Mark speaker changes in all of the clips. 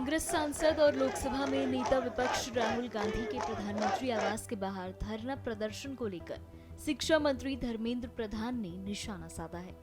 Speaker 1: कांग्रेस सांसद और लोकसभा में नेता विपक्ष राहुल गांधी के प्रधानमंत्री आवास के बाहर धरना प्रदर्शन को लेकर शिक्षा मंत्री धर्मेंद्र प्रधान ने निशाना साधा है।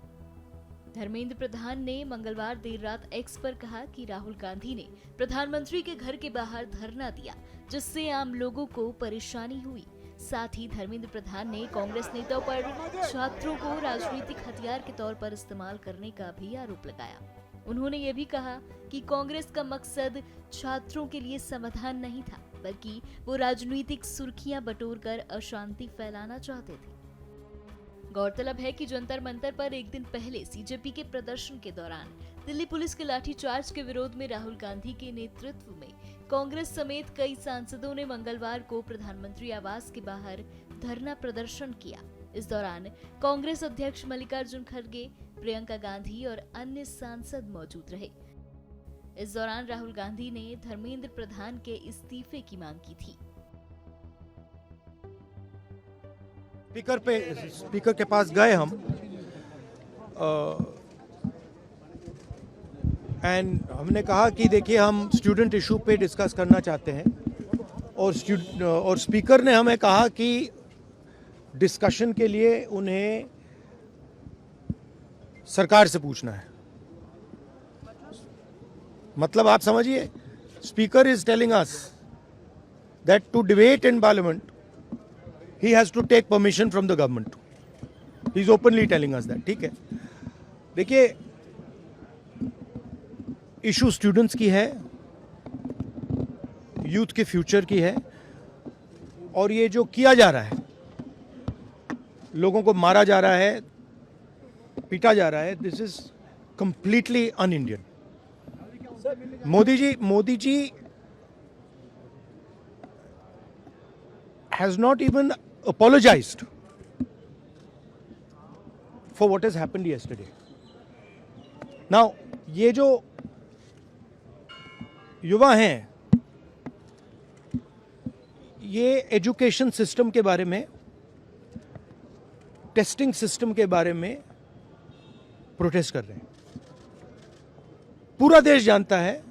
Speaker 1: धर्मेंद्र प्रधान ने मंगलवार देर रात एक्स पर कहा कि राहुल गांधी ने प्रधानमंत्री के घर के बाहर धरना दिया, जिससे आम लोगों को परेशानी हुई। साथ ही धर्मेंद्र प्रधान ने कांग्रेस नेताओं पर छात्रों को राजनीतिक हथियार के तौर पर इस्तेमाल करने का भी आरोप लगाया। उन्होंने ये भी कहा कि कांग्रेस का मकसद छात्रों के लिए समाधान नहीं था, बल्कि वो राजनीतिक सुर्खियां बटोरकर अशांति फैलाना चाहते थे। गौरतलब है कि जंतर मंतर पर एक दिन पहले सीजेपी के प्रदर्शन के दौरान दिल्ली पुलिस के लाठीचार्ज के विरोध में राहुल गांधी के नेतृत्व में कांग्रेस समेत कई सांसदों ने मंगलवार को प्रधानमंत्री आवास के बाहर धरना प्रदर्शन किया। इस दौरान कांग्रेस अध्यक्ष मल्लिकार्जुन खड़गे, प्रियंका गांधी और अन्य सांसद मौजूद रहे। इस दौरान राहुल गांधी ने धर्मेंद्र प्रधान के इस्तीफे की मांग की थी।
Speaker 2: स्पीकर के पास गए हम एंड हमने कहा कि देखिए हम स्टूडेंट इशू पे डिस्कस करना चाहते हैं और स्पीकर ने हमें कहा कि डिस्कशन के लिए उन्हें सरकार से पूछना है। मतलब आप समझिए, speaker is telling us that to debate in parliament he has to take permission from the government. He is openly telling us that. ठीक है, देखिए इशू स्टूडेंट्स की है, यूथ के फ्यूचर की है, और ये जो किया जा रहा है, लोगों को मारा जा रहा है, पीटा जा रहा है, this is completely un-Indian. Modi ji has not even apologized for what has happened yesterday. Now, ये जो युवा हैं, ये एजुकेशन सिस्टम के बारे में, टेस्टिंग सिस्टम के बारे में प्रोटेस्ट कर रहे हैं। पूरा देश जानता है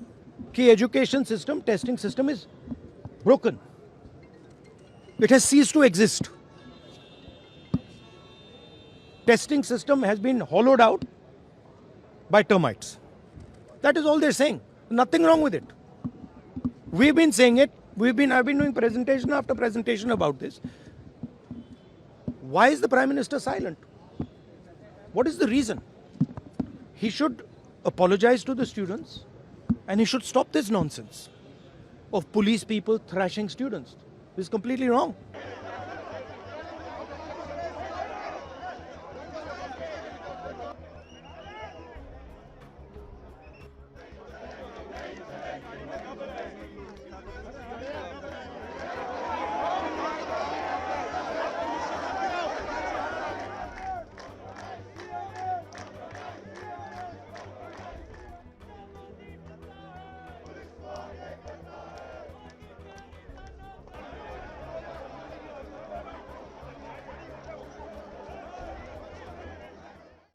Speaker 2: कि education system, testing system is broken. It has ceased to exist. Testing system has been hollowed out by termites. That is all they're saying. Nothing wrong with it. We've been saying it. I've been doing presentation after presentation about this. Why is the Prime Minister silent? What is the reason? He should apologize to the students and he should stop this nonsense of police people thrashing students. This is completely wrong.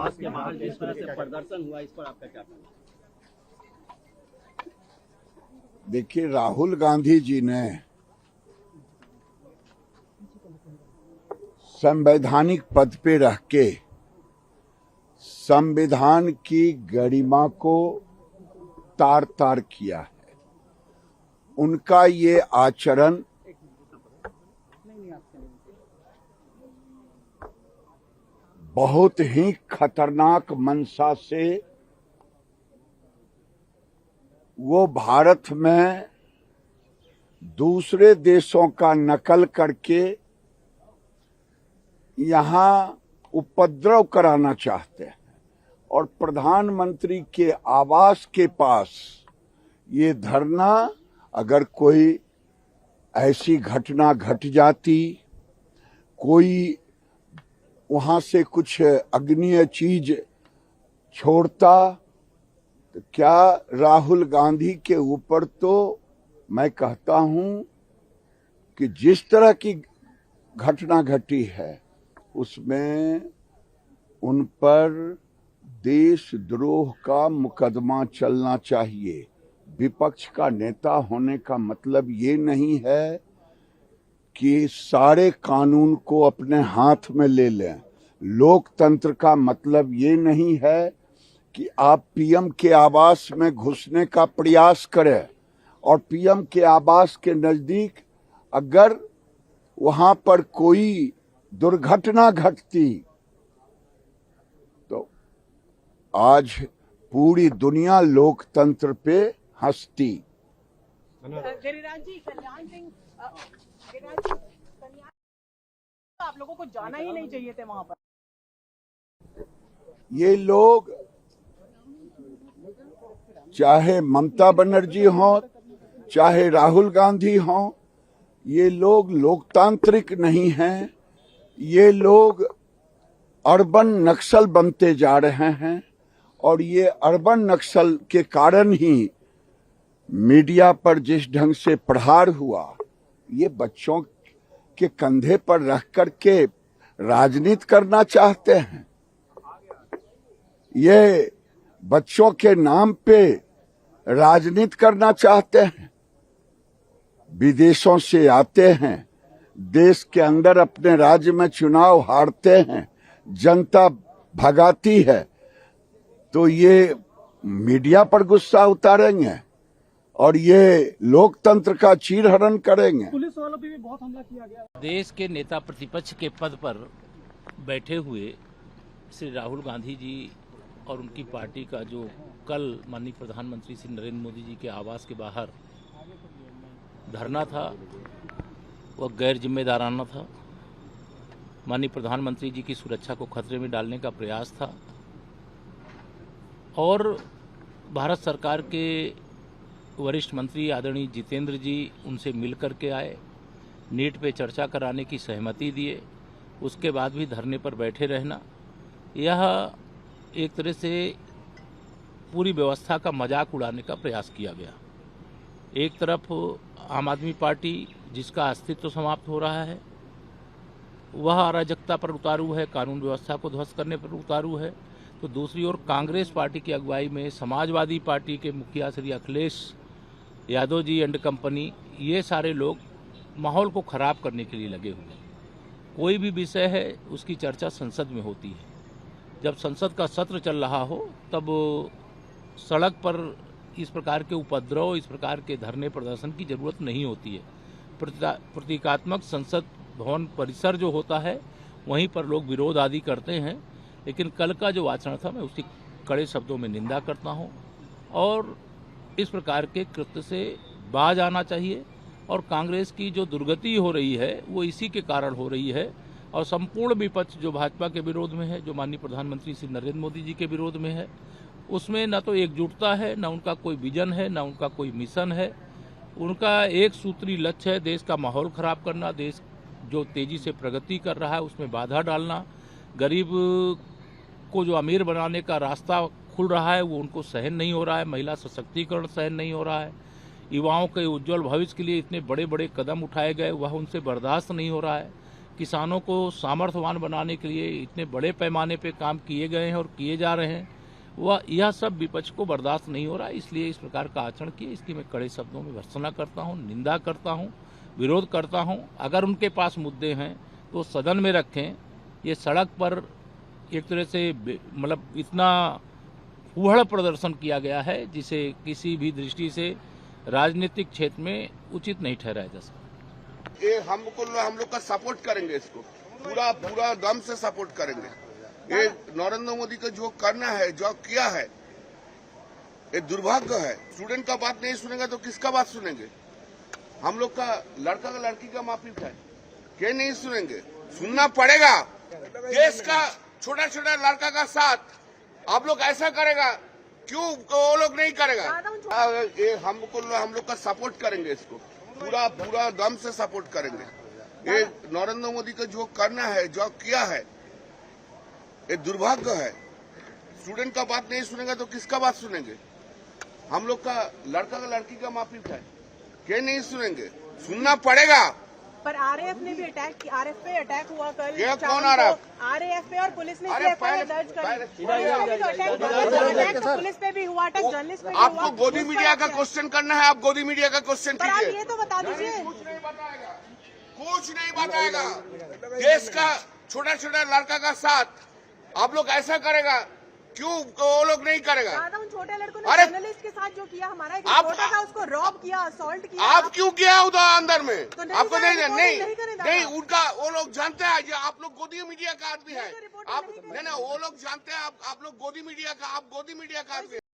Speaker 3: आज के बाहर जिस तरह से प्रदर्शन हुआ, इस पर आपका क्या कहना है?
Speaker 4: देखिए, राहुल गांधी जी ने संवैधानिक पद पे रह के संविधान की गरिमा को तार तार किया है। उनका ये आचरण बहुत ही खतरनाक मंशा से वो भारत में दूसरे देशों का नकल करके यहाँ उपद्रव कराना चाहते हैं, और प्रधानमंत्री के आवास के पास ये धरना, अगर कोई ऐसी घटना घट जाती, कोई वहां से कुछ अग्निय चीज छोड़ता, तो क्या राहुल गांधी के ऊपर, तो मैं कहता हूं कि जिस तरह की घटना घटी है उसमें उन पर देशद्रोह का मुकदमा चलना चाहिए, विपक्ष का नेता होने का मतलब ये नहीं है कि सारे कानून को अपने हाथ में ले लें। लोकतंत्र का मतलब ये नहीं है कि आप पीएम के आवास में घुसने का प्रयास करें और पीएम के आवास के नजदीक अगर वहां पर कोई दुर्घटना घटती तो आज पूरी दुनिया लोकतंत्र पे हंसती।
Speaker 5: गिरिराज जी, कल्याण सिंह आप लोगों को जाना ही नहीं चाहिए थे वहां पर।
Speaker 4: ये लोग चाहे ममता बनर्जी हो, चाहे राहुल गांधी हो, ये लोग लोकतांत्रिक नहीं हैं। ये लोग अर्बन नक्सल बनते जा रहे हैं और ये अर्बन नक्सल के कारण ही मीडिया पर जिस ढंग से प्रहार हुआ, ये बच्चों के कंधे पर रख करके राजनीति करना चाहते हैं। ये बच्चों के नाम पे राजनीति करना चाहते हैं। विदेशों से आते हैं, देश के अंदर अपने राज्य में चुनाव हारते हैं, जनता भगाती है तो ये मीडिया पर गुस्सा उतारेंगे और ये लोकतंत्र का चीरहरण करेंगे।
Speaker 5: पुलिस वालों पे भी बहुत हमला किया गया।
Speaker 6: देश के नेता प्रतिपक्ष के पद पर बैठे हुए श्री राहुल गांधी जी और उनकी पार्टी का जो कल माननीय प्रधानमंत्री श्री नरेंद्र मोदी जी के आवास के बाहर धरना था, वह गैर जिम्मेदाराना था। माननीय प्रधानमंत्री जी की सुरक्षा को खतरे में डालने का प्रयास था और भारत सरकार के वरिष्ठ मंत्री आदरणीय जितेंद्र जी उनसे मिल कर के आए, नीट पे चर्चा कराने की सहमति दिए, उसके बाद भी धरने पर बैठे रहना, यह एक तरह से पूरी व्यवस्था का मजाक उड़ाने का प्रयास किया गया। एक तरफ आम आदमी पार्टी जिसका अस्तित्व समाप्त हो रहा है, वह अराजकता पर उतारू है, कानून व्यवस्था को ध्वस्त करने पर उतारू है, तो दूसरी ओर कांग्रेस पार्टी की अगुवाई में समाजवादी पार्टी के मुखिया श्री अखिलेश यादव जी एंड कंपनी, ये सारे लोग माहौल को खराब करने के लिए लगे हुए। कोई भी विषय है उसकी चर्चा संसद में होती है। जब संसद का सत्र चल रहा हो तब सड़क पर इस प्रकार के उपद्रव, इस प्रकार के धरने प्रदर्शन की जरूरत नहीं होती है। प्रतीकात्मक संसद भवन परिसर जो होता है वहीं पर लोग विरोध आदि करते हैं, लेकिन कल का जो आचरण था मैं उसकी कड़े शब्दों में निंदा करता हूं और इस प्रकार के कृत्य से बाज आना चाहिए। और कांग्रेस की जो दुर्गति हो रही है वो इसी के कारण हो रही है और संपूर्ण विपक्ष जो भाजपा के विरोध में है, जो माननीय प्रधानमंत्री श्री नरेंद्र मोदी जी के विरोध में है, उसमें न तो एकजुटता है, न उनका कोई विजन है, न उनका कोई मिशन है। उनका एक सूत्री लक्ष्य है देश का माहौल खराब करना, देश जो तेजी से प्रगति कर रहा है उसमें बाधा डालना, गरीब को जो अमीर बनाने का रास्ता खुल रहा है वो उनको सहन नहीं हो रहा है, महिला सशक्तिकरण सहन नहीं हो रहा है, युवाओं के उज्जवल भविष्य के लिए इतने बड़े बड़े कदम उठाए गए वह उनसे बर्दाश्त नहीं हो रहा है, किसानों को सामर्थ्यवान बनाने के लिए इतने बड़े पैमाने पे काम किए गए हैं और किए जा रहे हैं, वह यह सब विपक्ष को बर्दाश्त नहीं हो रहा है। इसलिए इस प्रकार का आचरण किए, इसकी मैं कड़े शब्दों में भर्त्सना करता हूँ, निंदा करता हूँ, विरोध करता हूँ। अगर उनके पास मुद्दे हैं तो सदन में रखें। ये सड़क पर एक तरह से मतलब इतना उहड़ प्रदर्शन किया गया है जिसे किसी भी दृष्टि से राजनीतिक क्षेत्र में उचित नहीं ठहराया जा सकता।
Speaker 7: ये हम लोग का सपोर्ट करेंगे, इसको पूरा दम से सपोर्ट करेंगे। ये नरेंद्र मोदी को जो करना है, जो किया है, ये दुर्भाग्य है। स्टूडेंट का बात नहीं सुनेगा तो किसका बात सुनेंगे? हम लोग का लड़की का माफिक है, क्या नहीं सुनेंगे? सुनना पड़ेगा। देश का छोटा छोटा लड़का का साथ आप लोग ऐसा करेगा, क्यों वो लोग नहीं करेगा? ये हम लोग का सपोर्ट करेंगे, इसको पूरा दम से सपोर्ट करेंगे। ये नरेंद्र मोदी को जो करना है, जो किया है, ये दुर्भाग्य है। स्टूडेंट का बात नहीं सुनेगा तो किसका बात सुनेंगे? हम लोग का लड़की का माफिक है, क्या नहीं सुनेंगे? सुनना पड़ेगा।
Speaker 5: पर आरएएफ ने भी अटैक किया, आरएएफ पे अटैक हुआ कल।
Speaker 7: ये कौन आरएएफ?
Speaker 5: आरएएफ पे, और पुलिस ने
Speaker 7: अरे
Speaker 5: एफआईआर दर्ज करी। पुलिस पे भी हुआ अटैक, जर्नलिस्ट पे भी
Speaker 7: आपको
Speaker 5: हुआ।
Speaker 7: गोदी मीडिया का क्वेश्चन करना है, आप गोदी मीडिया का क्वेश्चन
Speaker 5: पर आप
Speaker 7: कीजिए।
Speaker 5: ये तो बता दीजिए।
Speaker 7: कुछ नहीं बताएगा। देश का छोटा छोटा लड़का का साथ आप लोग ऐसा करेगा, क्यों वो लोग नहीं करेगा?
Speaker 5: दादा, उन छोटे लड़कों ने
Speaker 7: अरे
Speaker 5: जर्नलिस्ट के साथ जो किया, हमारा एक
Speaker 7: आप-
Speaker 5: रिपोर्टर था, उसको रॉब किया, असॉल्ट किया।
Speaker 7: आप क्यों किया उधर अंदर में?
Speaker 5: तो नहीं
Speaker 7: आपको
Speaker 5: सर,
Speaker 7: नहीं
Speaker 5: रिपोर्टिंग
Speaker 7: नहीं
Speaker 5: नहीं करें दादा।
Speaker 7: नहीं उनका वो लोग जानते हैं ये आप लोग गोदी मीडिया का आदमी है।
Speaker 5: नहीं तो रिपोर्टिंग
Speaker 7: आप
Speaker 5: नहीं करें।
Speaker 7: नहीं वो लोग जानते हैं आप लोग गोदी मीडिया का, आप गोदी मीडिया का आदमी है।